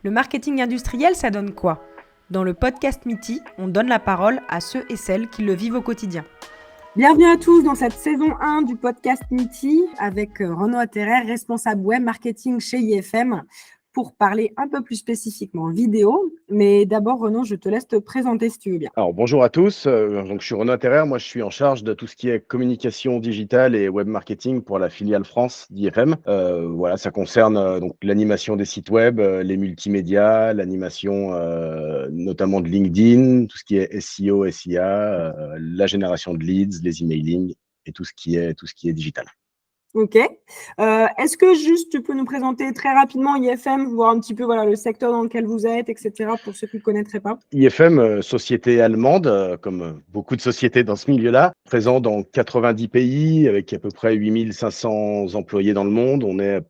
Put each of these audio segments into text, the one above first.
Le marketing industriel, ça donne quoi? Dans le podcast Miti, on donne la parole à ceux et celles qui le vivent au quotidien. Bienvenue à tous dans cette saison 1 du podcast Miti avec Renaud Atterer, responsable web marketing chez IFM, pour parler un peu plus spécifiquement vidéo. Mais d'abord, Renaud, je te laisse te présenter si tu veux bien. Alors, bonjour à tous. Donc, je suis Renaud Atterer. Moi, je suis en charge de tout ce qui est communication digitale et web marketing pour la filiale France d'IFM. Voilà, ça concerne donc l'animation des sites web, les multimédias, l'animation notamment de LinkedIn, tout ce qui est SEO, SIA, la génération de leads, les emailing et tout ce qui est digital. Ok. Est-ce que juste tu peux nous présenter très rapidement IFM, voir un petit peu le secteur dans lequel vous êtes, etc., pour ceux qui ne connaîtraient pas? IFM, société allemande, comme beaucoup de sociétés dans ce milieu-là, présent dans 90 pays avec à peu près 8500 employés dans le monde. On est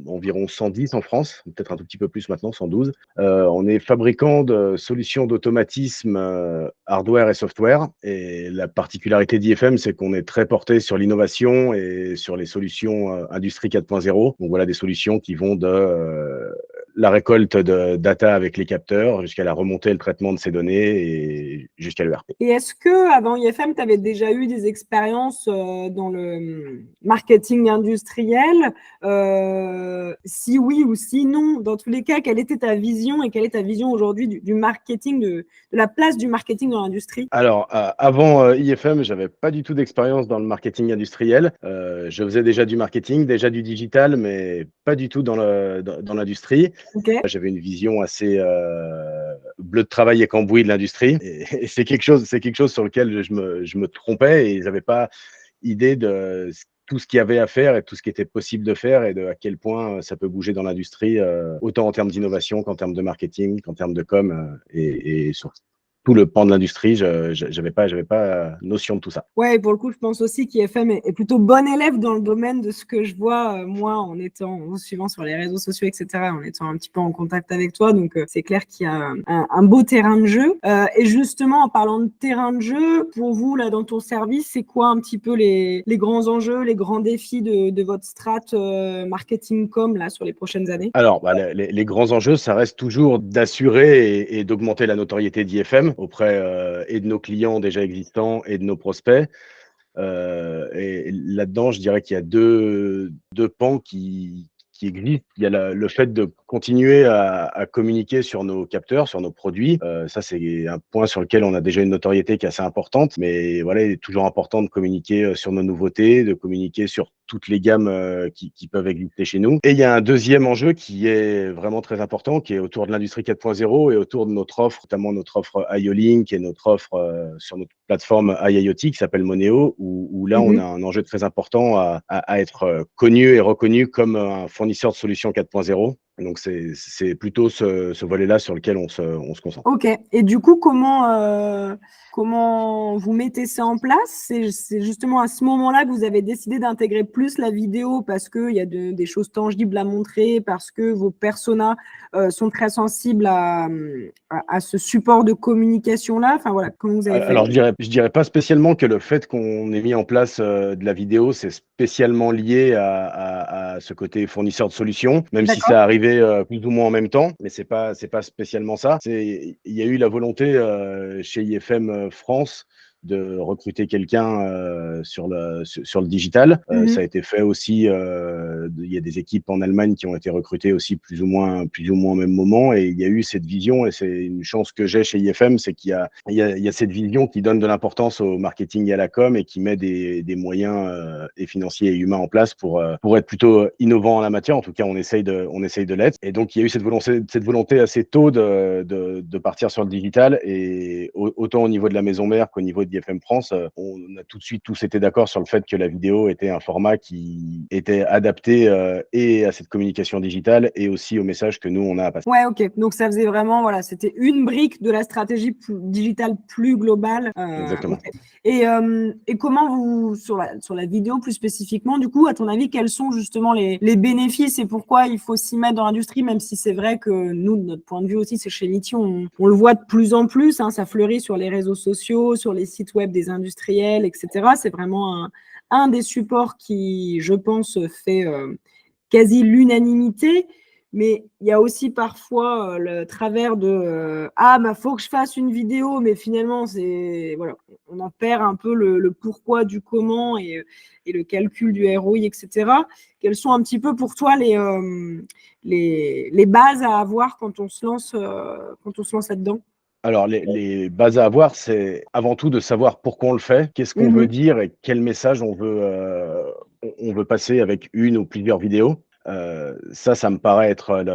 environ 110 en France, peut-être un tout petit peu plus maintenant, 112. On est fabricant de solutions d'automatisme hardware et software. Et la particularité d'IFM, c'est qu'on est très porté sur l'innovation et sur les solutions Industrie 4.0. Donc voilà, des solutions qui vont de la récolte de data avec les capteurs jusqu'à la remontée et le traitement de ces données et jusqu'à l'ERP. Et est-ce que avant IFM, tu avais déjà eu des expériences dans le marketing industriel? Si oui ou si non, dans tous les cas, quelle était ta vision et quelle est ta vision aujourd'hui du marketing, de la place du marketing dans l'industrie? Alors, avant IFM, j'avais pas du tout d'expérience dans le marketing industriel. Je faisais déjà du marketing, déjà du digital, mais pas du tout dans l'industrie. Ok. J'avais une vision assez bleu de travail et cambouis de l'industrie. Et c'est quelque chose sur lequel je me trompais et j'avais pas idée de tout ce qu'il y avait à faire et tout ce qui était possible de faire et de à quel point ça peut bouger dans l'industrie, autant en termes d'innovation qu'en termes de marketing, qu'en termes de com, et sur tout le pan de l'industrie, j'avais pas notion de tout ça. Ouais, pour le coup, je pense aussi qu'IFM est plutôt bon élève dans le domaine de ce que je vois, moi, en suivant sur les réseaux sociaux, etc., en étant un petit peu en contact avec toi. Donc, c'est clair qu'il y a un beau terrain de jeu. Et justement, en parlant de terrain de jeu, pour vous, là, dans ton service, c'est quoi un petit peu les grands enjeux, les grands défis de votre strat marketing com, là, sur les prochaines années? Alors, les grands enjeux, ça reste toujours d'assurer et d'augmenter la notoriété d'IFM auprès et de nos clients déjà existants et de nos prospects. Et là-dedans, je dirais qu'il y a deux pans qui existent. Il y a le fait de continuer à communiquer sur nos capteurs, sur nos produits. Ça, c'est un point sur lequel on a déjà une notoriété qui est assez importante. Mais voilà, il est toujours important de communiquer sur nos nouveautés, de communiquer sur toutes les gammes qui peuvent exister chez nous. Et il y a un deuxième enjeu qui est vraiment très important, qui est autour de l'industrie 4.0 et autour de notre offre, notamment notre offre IO-Link et notre offre sur notre plateforme IIoT qui s'appelle Moneo, où là, on a un enjeu très important à être connu et reconnu comme un fournisseur de solutions 4.0. Donc, c'est plutôt ce volet-là sur lequel on se concentre. Ok. Et du coup, comment vous mettez ça en place? C'est justement à ce moment-là que vous avez décidé d'intégrer plus la vidéo parce qu'il y a des choses tangibles à montrer, parce que vos personas sont très sensibles à ce support de communication-là. Enfin voilà, comment vous avez fait? Alors, je dirais pas spécialement que le fait qu'on ait mis en place de la vidéo, c'est spécialement lié à ce côté fournisseur de solutions, même si D'accord. ça arrivait plus ou moins en même temps, mais c'est pas spécialement ça. Il y a eu la volonté chez IFM France de recruter quelqu'un sur le digital. Ça a été fait aussi. Il y a des équipes en Allemagne qui ont été recrutées aussi plus ou moins au même moment, et il y a eu cette vision, et c'est une chance que j'ai chez IFM, c'est qu'il y a cette vision qui donne de l'importance au marketing et à la com et qui met des moyens et financiers et humains en place pour être plutôt innovant en la matière. En tout cas, on essaye de l'être. Et donc, il y a eu cette volonté assez tôt de partir sur le digital, et autant au niveau de la maison mère qu'au niveau d'IFM France, on a tout de suite tous été d'accord sur le fait que la vidéo était un format qui était adapté et à cette communication digitale et aussi au message que nous, on a à passer. Ouais, ok. Donc, ça faisait vraiment, voilà, c'était une brique de la stratégie digitale plus globale. Exactement. Ok. Et comment vous, sur la vidéo plus spécifiquement, du coup, à ton avis, quels sont justement les bénéfices et pourquoi il faut s'y mettre dans l'industrie, même si c'est vrai que nous, de notre point de vue aussi, c'est chez Miti, on le voit de plus en plus, hein, ça fleurit sur les réseaux sociaux, sur les sites web des industriels, etc. C'est vraiment un des supports qui, je pense, fait quasi l'unanimité. Mais il y a aussi parfois le travers de ah, bah, faut que je fasse une vidéo, mais finalement, voilà, on en perd un peu le pourquoi du comment et le calcul du ROI, etc. Quelles sont un petit peu pour toi les bases à avoir quand on se lance là-dedans? Alors, les bases à avoir, c'est avant tout de savoir pourquoi on le fait, qu'est-ce qu'on veut dire et quel message on veut passer avec une ou plusieurs vidéos. Ça me paraît être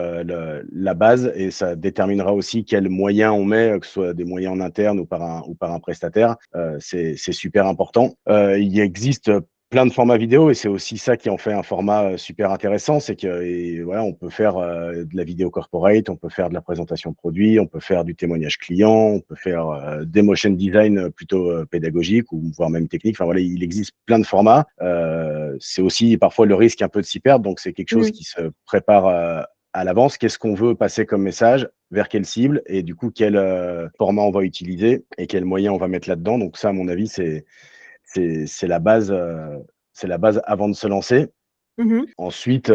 la base et ça déterminera aussi quels moyens on met, que ce soit des moyens en interne ou par un prestataire. C'est super important. Il existe plein de formats vidéo et c'est aussi ça qui en fait un format super intéressant, c'est que voilà, on peut faire de la vidéo corporate, on peut faire de la présentation produit, on peut faire du témoignage client, on peut faire des motion design plutôt pédagogiques ou voire même techniques. Enfin voilà, il existe plein de formats. C'est aussi parfois le risque un peu de s'y perdre, donc c'est quelque chose qui se prépare à l'avance. Qu'est-ce qu'on veut passer comme message, vers quelle cible et du coup quel format on va utiliser et quels moyens on va mettre là-dedans. Donc ça, à mon avis, c'est la base, avant de se lancer. Ensuite,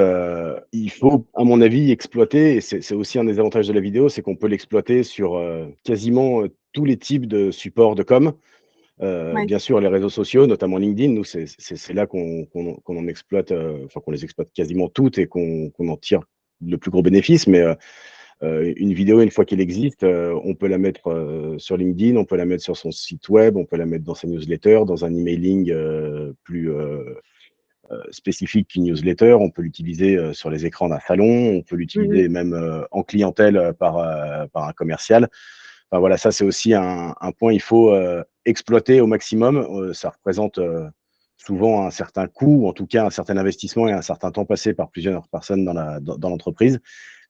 il faut, à mon avis, exploiter, et c'est aussi un des avantages de la vidéo, c'est qu'on peut l'exploiter sur quasiment tous les types de supports de com. Bien sûr, les réseaux sociaux, notamment LinkedIn, nous, c'est là qu'on en exploite, enfin qu'on les exploite quasiment toutes et qu'on en tire le plus gros bénéfice. Mais une vidéo, une fois qu'elle existe, on peut la mettre sur LinkedIn, on peut la mettre sur son site web, on peut la mettre dans sa newsletter, dans un emailing plus spécifique qu'une newsletter. On peut l'utiliser sur les écrans d'un salon, on peut l'utiliser même en clientèle par un commercial. Enfin, voilà, ça c'est aussi un point, il faut exploiter au maximum. Ça représente souvent un certain coût, ou en tout cas un certain investissement et un certain temps passé par plusieurs personnes dans l'entreprise.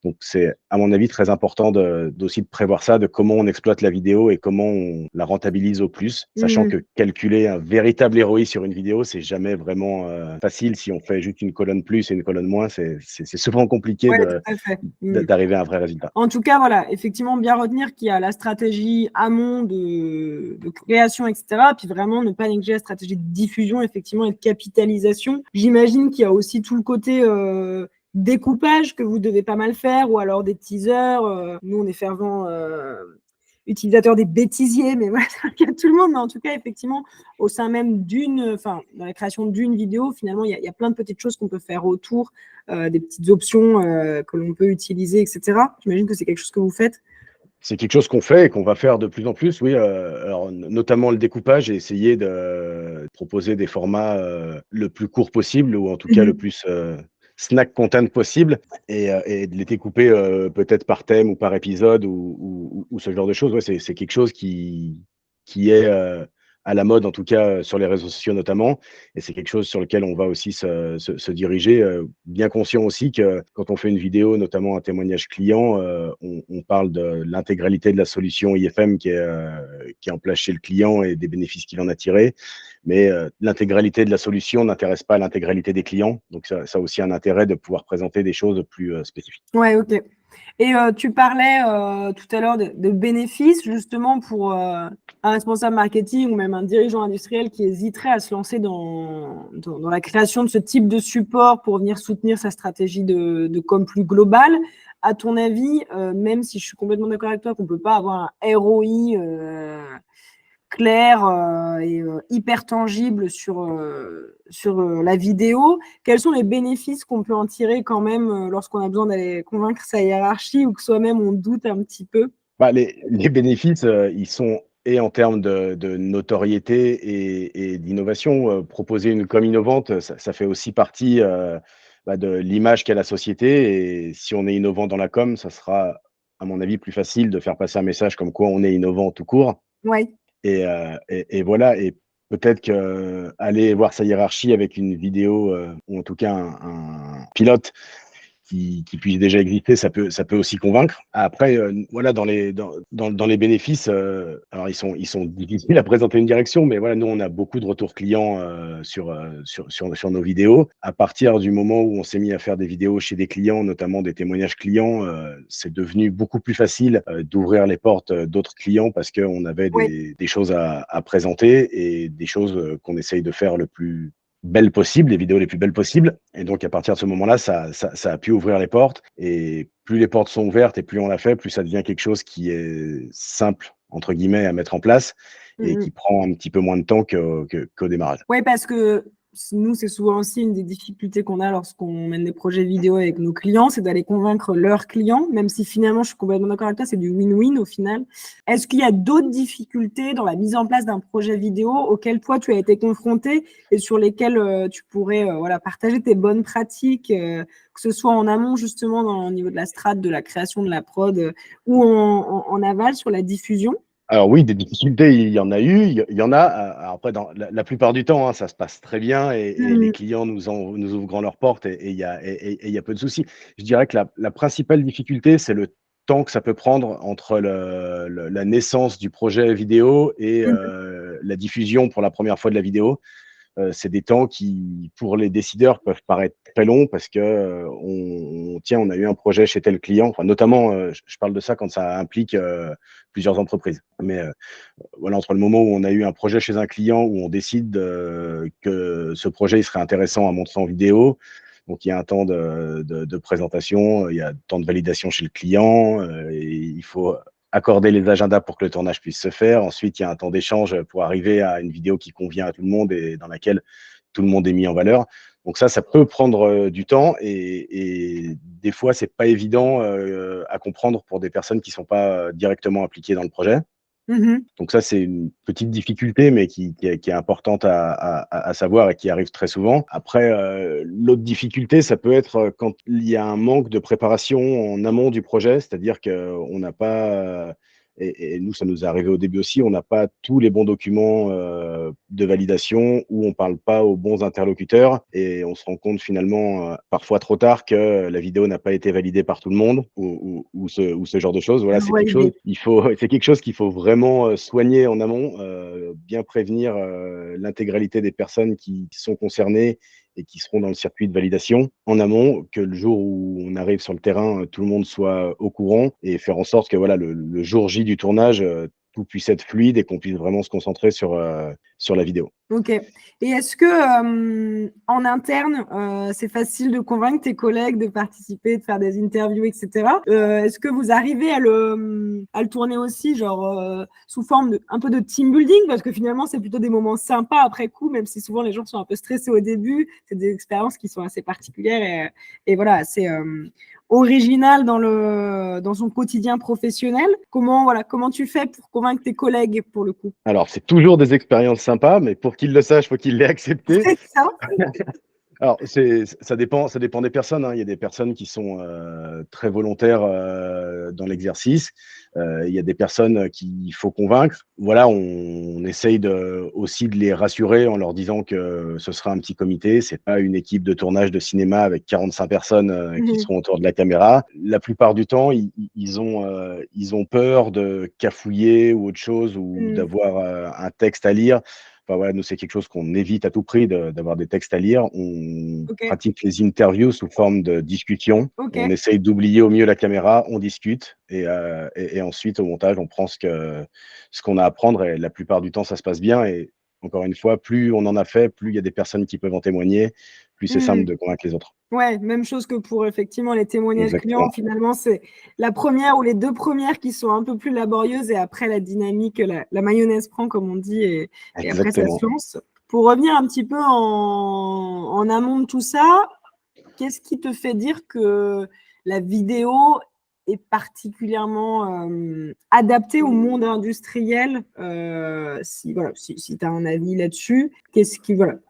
Donc, c'est, à mon avis, très important aussi de prévoir ça, de comment on exploite la vidéo et comment on la rentabilise au plus, sachant que calculer un véritable ROI sur une vidéo, c'est jamais vraiment facile. Si on fait juste une colonne plus et une colonne moins, c'est souvent compliqué Ouais, tout à fait. d'arriver à un vrai résultat. En tout cas, voilà, effectivement, bien retenir qu'il y a la stratégie amont de création, etc. Puis vraiment ne pas négliger la stratégie de diffusion, effectivement, et de capitalisation. J'imagine qu'il y a aussi tout le côté découpage que vous devez pas mal faire, ou alors des teasers. Nous, on est fervents utilisateurs des bêtisiers, mais voilà, c'est le cas de tout le monde. Mais en tout cas, effectivement, au sein même dans la création d'une vidéo, finalement, il y a plein de petites choses qu'on peut faire autour, des petites options que l'on peut utiliser, etc. J'imagine que c'est quelque chose que vous faites. C'est quelque chose qu'on fait et qu'on va faire de plus en plus, oui. Alors, notamment le découpage et essayer de proposer des formats le plus court possible ou en tout cas le plus snack content possible et de les découper peut-être par thème ou par épisode ou ce genre de choses. Ouais, c'est quelque chose qui est à la mode, en tout cas sur les réseaux sociaux notamment. Et c'est quelque chose sur lequel on va aussi se diriger, bien conscient aussi que quand on fait une vidéo, notamment un témoignage client, on parle de l'intégralité de la solution IFM qui est en place chez le client et des bénéfices qu'il en a tirés. Mais l'intégralité de la solution n'intéresse pas l'intégralité des clients. Donc, ça a aussi un intérêt de pouvoir présenter des choses plus spécifiques. Ouais, ok. Et tu parlais tout à l'heure de bénéfices, justement, pour un responsable marketing ou même un dirigeant industriel qui hésiterait à se lancer dans la création de ce type de support pour venir soutenir sa stratégie de com plus globale. À ton avis, même si je suis complètement d'accord avec toi qu'on ne peut pas avoir un ROI clair et hyper tangible sur la vidéo, quels sont les bénéfices qu'on peut en tirer quand même lorsqu'on a besoin d'aller convaincre sa hiérarchie ou que soi-même on doute un petit peu? Les bénéfices, ils sont et en termes de notoriété et d'innovation. Proposer une com innovante, ça fait aussi partie de l'image qu'a la société. Et si on est innovant dans la com, ça sera, à mon avis, plus facile de faire passer un message comme quoi on est innovant tout court. Oui. Et voilà, et peut-être qu'aller voir sa hiérarchie avec une vidéo ou en tout cas un pilote qui puisse déjà exister, ça peut aussi convaincre. Après, voilà, dans les bénéfices, alors ils sont difficiles à présenter une direction, mais voilà, nous on a beaucoup de retours clients sur nos vidéos. À partir du moment où on s'est mis à faire des vidéos chez des clients, notamment des témoignages clients, c'est devenu beaucoup plus facile d'ouvrir les portes d'autres clients parce qu'on avait des choses à présenter et des choses qu'on essaye de faire le plus belles possibles, les vidéos les plus belles possibles. Et donc, à partir de ce moment-là, ça a pu ouvrir les portes. Et plus les portes sont ouvertes et plus on l'a fait, plus ça devient quelque chose qui est simple, entre guillemets, à mettre en place et qui prend un petit peu moins de temps qu'au démarrage. Oui, parce que nous, c'est souvent aussi une des difficultés qu'on a lorsqu'on mène des projets vidéo avec nos clients, c'est d'aller convaincre leurs clients, même si finalement, je suis complètement d'accord avec toi, c'est du win-win au final. Est-ce qu'il y a d'autres difficultés dans la mise en place d'un projet vidéo auxquelles toi, tu as été confronté et sur lesquelles tu pourrais partager tes bonnes pratiques, que ce soit en amont justement au niveau de la strate, de la création de la prod ou en aval sur la diffusion? Alors oui, des difficultés, il y en a eu, il y en a. Après, dans la plupart du temps, hein, ça se passe très bien et les clients nous ouvrent grand leurs portes et il y a peu de soucis. Je dirais que la principale difficulté, c'est le temps que ça peut prendre entre la naissance du projet vidéo et la diffusion pour la première fois de la vidéo. C'est des temps qui, pour les décideurs, peuvent paraître très longs parce que on a eu un projet chez tel client. Enfin, notamment, je parle de ça quand ça implique plusieurs entreprises. Mais voilà, entre le moment où on a eu un projet chez un client, où on décide que ce projet il serait intéressant à montrer en vidéo. Donc, il y a un temps de présentation, il y a un temps de validation chez le client, et il faut accorder les agendas pour que le tournage puisse se faire. Ensuite, il y a un temps d'échange pour arriver à une vidéo qui convient à tout le monde et dans laquelle tout le monde est mis en valeur. Donc ça peut prendre du temps et des fois, c'est pas évident à comprendre pour des personnes qui sont pas directement impliquées dans le projet. Donc ça, c'est une petite difficulté, mais qui est importante à savoir et qui arrive très souvent. Après, l'autre difficulté, ça peut être quand il y a un manque de préparation en amont du projet, c'est-à-dire qu'on n'a pas, et nous, ça nous est arrivé au début aussi, on n'a pas tous les bons documents de validation ou on parle pas aux bons interlocuteurs et on se rend compte finalement, parfois trop tard, que la vidéo n'a pas été validée par tout le monde ou ce genre de choses. Voilà, c'est quelque chose, c'est quelque chose qu'il faut vraiment soigner en amont, bien prévenir l'intégralité des personnes qui sont concernées et qui seront dans le circuit de validation en amont, que le jour où on arrive sur le terrain, tout le monde soit au courant et faire en sorte que voilà, le jour J du tournage, tout puisse être fluide et qu'on puisse vraiment se concentrer sur la vidéo. Ok. Et est-ce que en interne, c'est facile de convaincre tes collègues de participer, de faire des interviews, etc. Est-ce que vous arrivez à le tourner aussi, genre sous forme un peu de team building, parce que finalement c'est plutôt des moments sympas après coup, même si souvent les gens sont un peu stressés au début. C'est des expériences qui sont assez particulières et voilà, assez original dans son quotidien professionnel. Comment tu fais pour convaincre tes collègues pour le coup? Alors, c'est toujours des expériences sympas, mais pour qu'ils le sachent, il faut qu'ils l'aient accepté. C'est ça. Alors, ça dépend des personnes, hein. Il y a des personnes qui sont très volontaires dans l'exercice. Il y a des personnes qu'il faut convaincre. Voilà, on essaye aussi de les rassurer en leur disant que ce sera un petit comité. C'est pas une équipe de tournage de cinéma avec 45 personnes qui seront autour de la caméra. La plupart du temps, ils ont peur de cafouiller ou autre chose ou d'avoir un texte à lire. Enfin, voilà, nous, c'est quelque chose qu'on évite à tout prix d'avoir des textes à lire. On pratique les interviews sous forme de discussion. On essaye d'oublier au mieux la caméra, on discute et ensuite, au montage, on prend ce qu'on a à prendre et la plupart du temps, ça se passe bien. Et encore une fois, plus on en a fait, plus il y a des personnes qui peuvent en témoigner, plus c'est simple de convaincre les autres. Ouais, même chose que pour effectivement les témoignages clients. Finalement, c'est la première ou les deux premières qui sont un peu plus laborieuses et après la dynamique, la mayonnaise prend, comme on dit, et après ça se lance. Pour revenir un petit peu en amont de tout ça, qu'est-ce qui te fait dire que la vidéo est particulièrement adaptée au monde industriel, si tu as un avis là-dessus?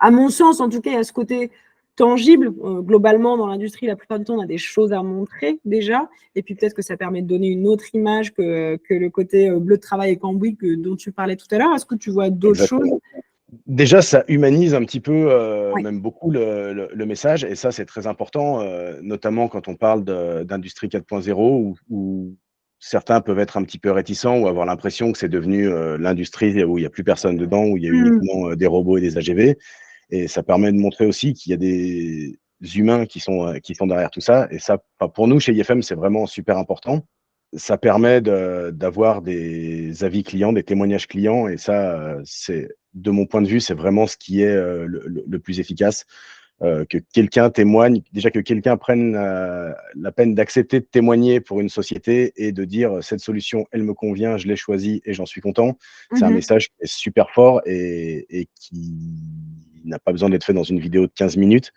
À mon sens, en tout cas, il y a ce côté tangible. Globalement, dans l'industrie, la plupart du temps, on a des choses à montrer déjà. Et puis peut-être que ça permet de donner une autre image que le côté bleu de travail et cambouis dont tu parlais tout à l'heure. Est-ce que tu vois d'autres choses? Déjà, ça humanise un petit peu, même beaucoup, le message. Et ça, c'est très important, notamment quand on parle d'industrie 4.0 où certains peuvent être un petit peu réticents ou avoir l'impression que c'est devenu l'industrie où il n'y a plus personne dedans, où il y a uniquement des robots et des AGV. Et ça permet de montrer aussi qu'il y a des humains qui sont derrière tout ça. Et ça, pour nous, chez IFM, c'est vraiment super important. Ça permet d'avoir des avis clients, des témoignages clients. Et ça, c'est de mon point de vue, c'est vraiment ce qui est le plus efficace. Que quelqu'un témoigne, déjà que quelqu'un prenne la peine d'accepter de témoigner pour une société et de dire cette solution, elle me convient, je l'ai choisie et j'en suis content. C'est un message qui est super fort et qui n'a pas besoin d'être fait dans une vidéo de 15 minutes.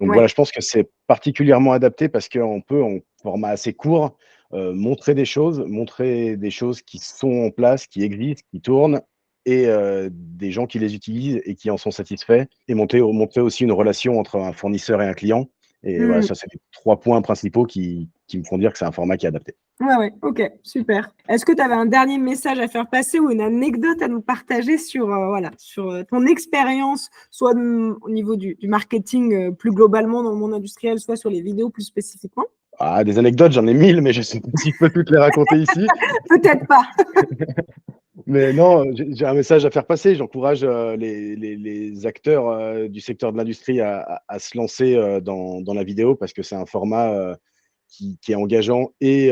Donc voilà, je pense que c'est particulièrement adapté parce qu'on peut, en format assez court, montrer des choses qui sont en place, qui existent, qui tournent, et des gens qui les utilisent et qui en sont satisfaits, et montrer aussi une relation entre un fournisseur et un client. Et voilà, ça, c'est les 3 points principaux qui me font dire que c'est un format qui est adapté. Ouais, ok, super. Est-ce que tu avais un dernier message à faire passer ou une anecdote à nous partager sur ton expérience, soit au niveau du marketing plus globalement dans le monde industriel, soit sur les vidéos plus spécifiquement? Ah, des anecdotes, j'en ai 1000, mais je ne sais pas si je peux toutes les raconter ici. Peut-être pas. Mais non, j'ai un message à faire passer. J'encourage les acteurs du secteur de l'industrie à se lancer dans la vidéo, parce que c'est un format qui est engageant, et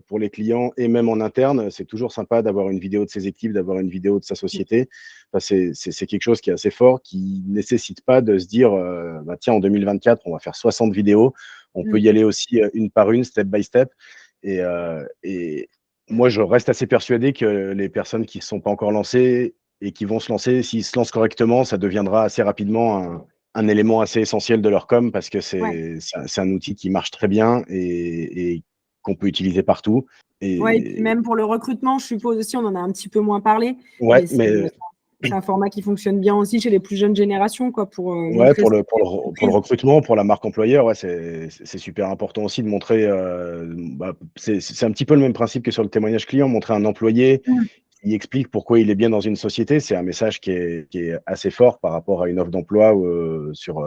pour les clients et même en interne. C'est toujours sympa d'avoir une vidéo de ses équipes, d'avoir une vidéo de sa société. Enfin, c'est quelque chose qui est assez fort, qui ne nécessite pas de se dire tiens, en 2024, on va faire 60 vidéos. On peut y aller aussi une par une, step by step. Et moi, je reste assez persuadé que les personnes qui ne sont pas encore lancées et qui vont se lancer, s'ils se lancent correctement, ça deviendra assez rapidement un élément assez essentiel de leur com, parce que c'est un outil qui marche très bien et qu'on peut utiliser partout. Et puis même pour le recrutement, je suppose aussi, on en a un petit peu moins parlé. Ouais, mais c'est un format qui fonctionne bien aussi chez les plus jeunes générations, quoi, pour le recrutement, pour la marque employeur, c'est super important aussi de montrer. C'est un petit peu le même principe que sur le témoignage client, montrer un employé qui explique pourquoi il est bien dans une société. C'est un message qui est assez fort par rapport à une offre d'emploi sur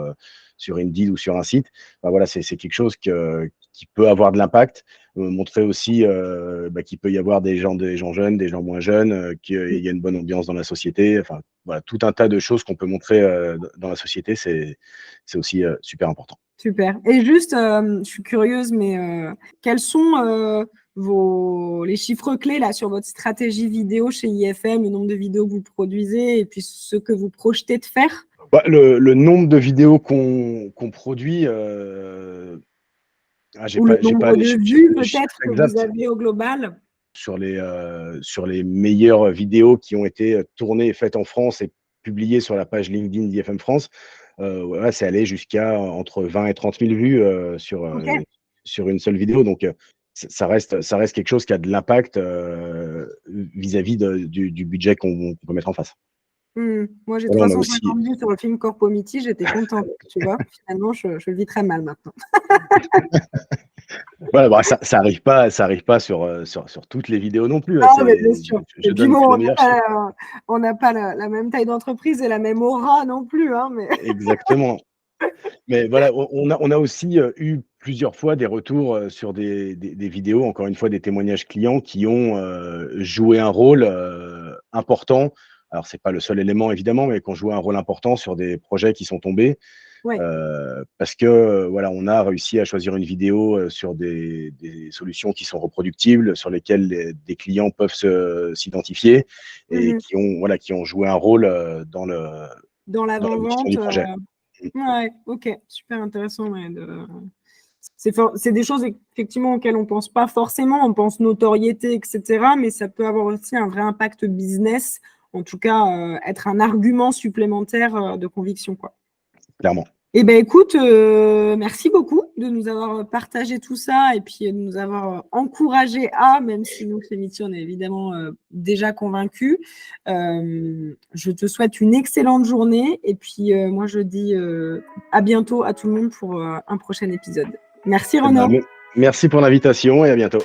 Indeed ou sur un site. Voilà, c'est quelque chose qui peut avoir de l'impact. Montrer aussi qu'il peut y avoir des gens jeunes, des gens moins jeunes, qu'il y a une bonne ambiance dans la société. Enfin, voilà, tout un tas de choses qu'on peut montrer dans la société, c'est aussi super important. Super. Et juste, je suis curieuse, mais quels sont les chiffres clés là sur votre stratégie vidéo chez IFM, le nombre de vidéos que vous produisez et puis ce que vous projetez de faire? Le nombre de vidéos qu'on produit, ou le nombre de vues peut-être que vous avez au global? Sur les meilleures vidéos qui ont été tournées et faites en France et publiées sur la page LinkedIn d'IFM France, c'est allé jusqu'à entre 20 et 30 000 vues sur une seule vidéo. Donc, ça reste quelque chose qui a de l'impact vis-à-vis du budget qu'on peut mettre en face. Moi, j'ai 350 vues sur le film Corpomity, j'étais contente, tu vois. Finalement, je le vis très mal maintenant. Voilà, ça arrive pas sur toutes les vidéos non plus. Non, mais bien sûr. Et puis bon, on n'a pas la même taille d'entreprise et la même aura non plus. Mais... Exactement. Mais voilà, on a aussi eu plusieurs fois des retours sur des vidéos, encore une fois, des témoignages clients qui ont joué un rôle important. Alors, c'est pas le seul élément, évidemment, mais qui ont joué un rôle important sur des projets qui sont tombés. Parce que voilà, on a réussi à choisir une vidéo sur des solutions qui sont reproductibles, sur lesquelles des clients peuvent s'identifier et qui ont joué un rôle dans l'avant-vente du projet. Ouais, ok, super intéressant. C'est des choses effectivement auxquelles on ne pense pas forcément, on pense notoriété, etc. Mais ça peut avoir aussi un vrai impact business, en tout cas être un argument supplémentaire de conviction, quoi. Clairement. Eh bien, écoute, merci beaucoup de nous avoir partagé tout ça et puis de nous avoir encouragé même si nous, chez Miti, on est évidemment déjà convaincus. Je te souhaite une excellente journée et puis moi, je dis à bientôt à tout le monde pour un prochain épisode. Merci, Renaud. Merci pour l'invitation et à bientôt.